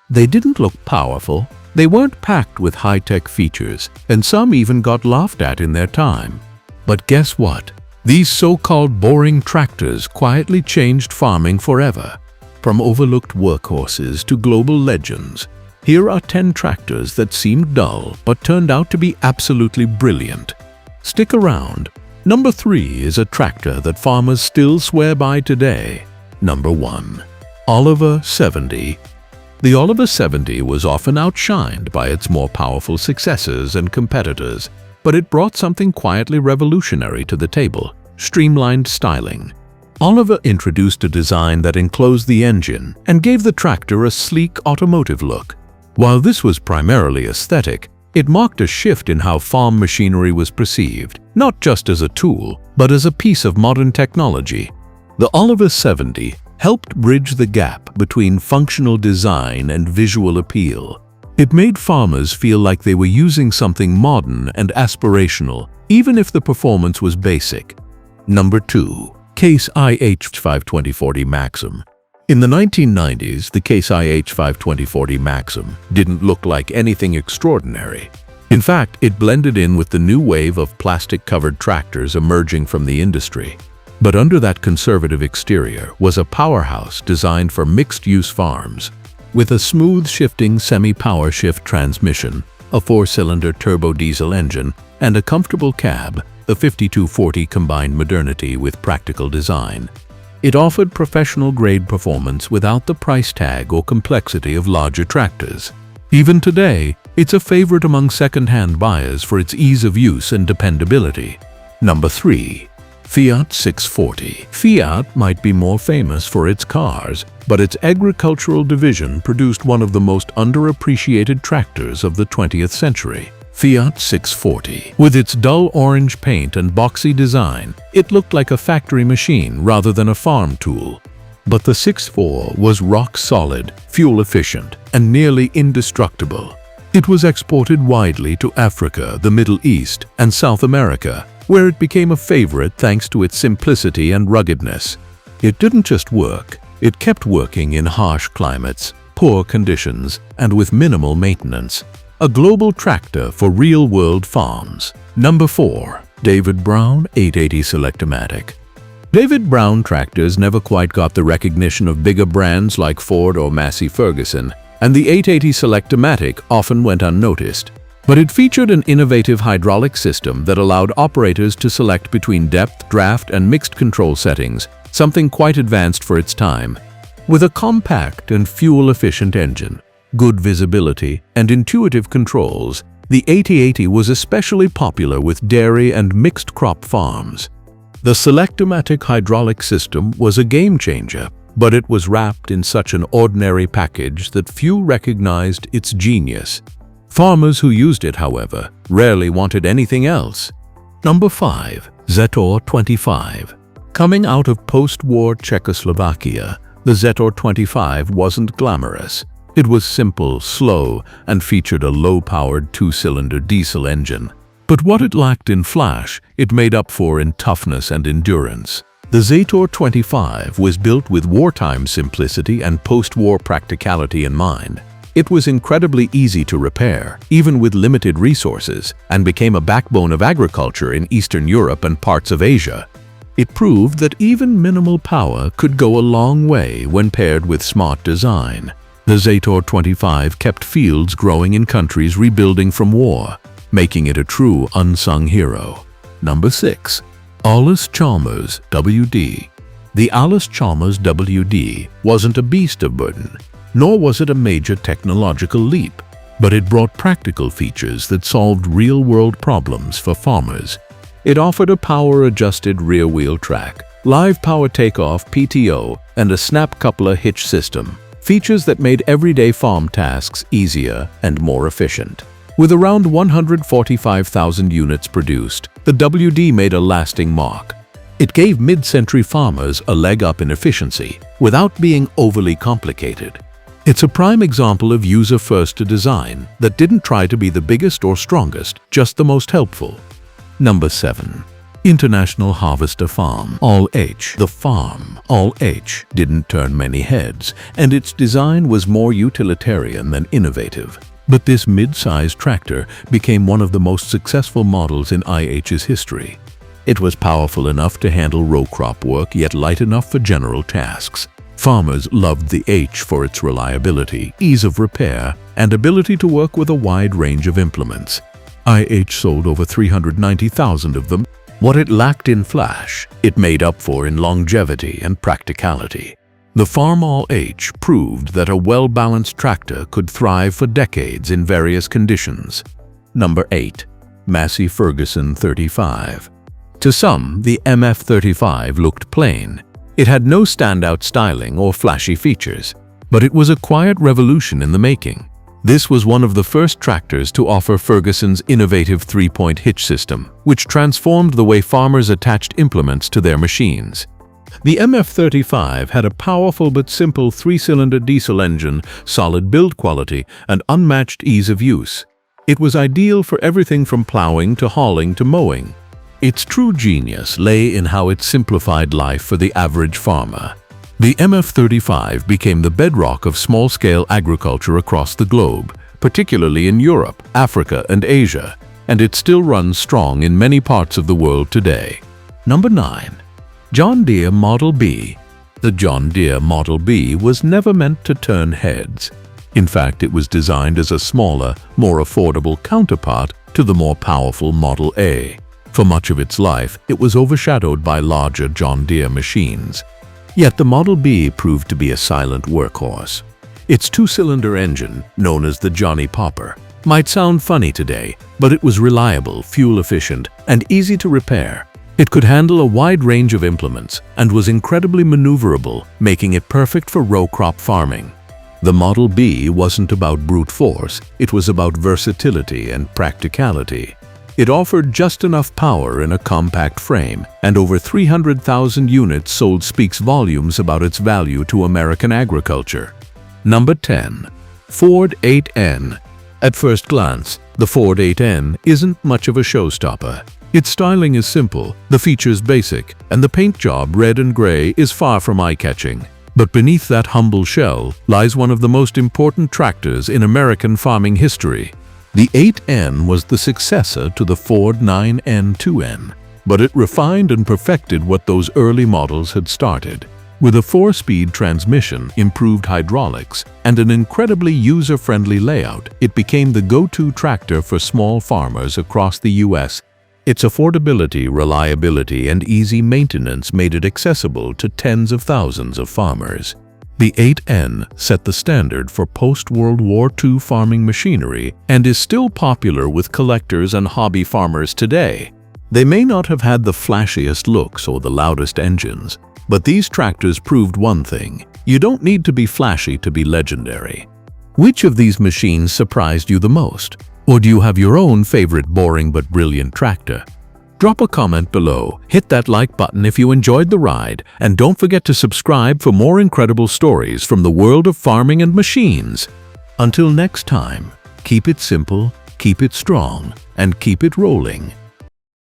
They didn't look powerful, they weren't packed with high-tech features, and some even got laughed at in their time. But guess what? These so-called boring tractors quietly changed farming forever. From overlooked workhorses to global legends, here are 10 tractors that seemed dull but turned out to be absolutely brilliant. Stick around. Number 3 is a tractor that farmers still swear by today. Number 1. Oliver 70. The Oliver 70 was often outshined by its more powerful successors and competitors, but it brought something quietly revolutionary to the table: streamlined styling. Oliver introduced a design that enclosed the engine and gave the tractor a sleek automotive look. While this was primarily aesthetic, it marked a shift in how farm machinery was perceived, not just as a tool, but as a piece of modern technology. The Oliver 70 helped bridge the gap between functional design and visual appeal. It made farmers feel like they were using something modern and aspirational, even if the performance was basic. Number 2. Case IH 520/40 Maxxum. In the 1990s, the Case IH 520/40 Maxxum didn't look like anything extraordinary. In fact, it blended in with the new wave of plastic-covered tractors emerging from the industry. But under that conservative exterior was a powerhouse designed for mixed-use farms. With a smooth-shifting semi-power shift transmission, a 4-cylinder turbo diesel engine, and a comfortable cab, the 5240 combined modernity with practical design. It offered professional-grade performance without the price tag or complexity of larger tractors. Even today, it's a favorite among second-hand buyers for its ease of use and dependability. Number 3. Fiat 640. Fiat might be more famous for its cars, but its agricultural division produced one of the most underappreciated tractors of the 20th century. Fiat 640. With its dull orange paint and boxy design, it looked like a factory machine rather than a farm tool. But the 640 was rock-solid, fuel-efficient, and nearly indestructible. It was exported widely to Africa, the Middle East, and South America, where it became a favorite thanks to its simplicity and ruggedness. It didn't just work, it kept working in harsh climates, poor conditions, and with minimal maintenance. A global tractor for real-world farms. Number 4. David Brown 880 Selectamatic. David Brown tractors never quite got the recognition of bigger brands like Ford or Massey Ferguson, and the 880 Selectamatic often went unnoticed. But it featured an innovative hydraulic system that allowed operators to select between depth, draft, and mixed control settings, something quite advanced for its time. With a compact and fuel-efficient engine, good visibility, and intuitive controls, the 8080 was especially popular with dairy and mixed-crop farms. The Selectamatic hydraulic system was a game-changer, but it was wrapped in such an ordinary package that few recognized its genius. Farmers who used it, however, rarely wanted anything else. Number 5. Zetor 25. Coming out of post-war Czechoslovakia, the Zetor 25 wasn't glamorous. It was simple, slow, and featured a low-powered 2-cylinder diesel engine. But what it lacked in flash, it made up for in toughness and endurance. The Zetor 25 was built with wartime simplicity and post-war practicality in mind. It was incredibly easy to repair, even with limited resources, and became a backbone of agriculture in Eastern Europe and parts of Asia. It proved that even minimal power could go a long way when paired with smart design. The Zetor 25 kept fields growing in countries rebuilding from war, making it a true unsung hero. Number 6. Allis-Chalmers WD. The Allis-Chalmers WD wasn't a beast of burden, nor was it a major technological leap, but it brought practical features that solved real-world problems for farmers. It offered a power-adjusted rear-wheel track, live power takeoff PTO, and a snap coupler hitch system, features that made everyday farm tasks easier and more efficient. With around 145,000 units produced, the WD made a lasting mark. It gave mid-century farmers a leg up in efficiency without being overly complicated. It's a prime example of user-first design that didn't try to be the biggest or strongest, just the most helpful. Number 7. International Harvester Farm, all H. The farm, all H, didn't turn many heads, and its design was more utilitarian than innovative. But this mid-sized tractor became one of the most successful models in IH's history. It was powerful enough to handle row crop work, yet light enough for general tasks. Farmers loved the H for its reliability, ease of repair, and ability to work with a wide range of implements. IH sold over 390,000 of them. What it lacked in flash, it made up for in longevity and practicality. The Farm All H proved that a well-balanced tractor could thrive for decades in various conditions. Number 8. Massey Ferguson 35. To some, the MF35 looked plain. It had no standout styling or flashy features, but it was a quiet revolution in the making. This was one of the first tractors to offer Ferguson's innovative three-point hitch system, which transformed the way farmers attached implements to their machines. The MF35 had a powerful but simple three-cylinder diesel engine, solid build quality, and unmatched ease of use. It was ideal for everything from plowing to hauling to mowing. Its true genius lay in how it simplified life for the average farmer. The MF35 became the bedrock of small-scale agriculture across the globe, particularly in Europe, Africa, and Asia, and it still runs strong in many parts of the world today. Number 9. John Deere Model B. The John Deere Model B was never meant to turn heads. In fact, it was designed as a smaller, more affordable counterpart to the more powerful Model A. For much of its life, it was overshadowed by larger John Deere machines. Yet the Model B proved to be a silent workhorse. Its two-cylinder engine, known as the Johnny Popper, might sound funny today, but it was reliable, fuel-efficient, and easy to repair. It could handle a wide range of implements and was incredibly maneuverable, making it perfect for row crop farming. The Model B wasn't about brute force, it was about versatility and practicality. It offered just enough power in a compact frame, and over 300,000 units sold speaks volumes about its value to American agriculture. Number 10. Ford 8N. At first glance, the Ford 8N isn't much of a showstopper. Its styling is simple, the features basic, and the paint job, red and gray, is far from eye-catching. But beneath that humble shell lies one of the most important tractors in American farming history. The 8N was the successor to the Ford 9N2N, but it refined and perfected what those early models had started. With a 4-speed transmission, improved hydraulics, and an incredibly user-friendly layout, it became the go-to tractor for small farmers across the U.S. Its affordability, reliability, and easy maintenance made it accessible to tens of thousands of farmers. The 8N set the standard for post-World War II farming machinery and is still popular with collectors and hobby farmers today. They may not have had the flashiest looks or the loudest engines, but these tractors proved one thing: you don't need to be flashy to be legendary. Which of these machines surprised you the most? Or do you have your own favorite boring but brilliant tractor? Drop a comment below, hit that like button if you enjoyed the ride, and don't forget to subscribe for more incredible stories from the world of farming and machines. Until next time, keep it simple, keep it strong, and keep it rolling.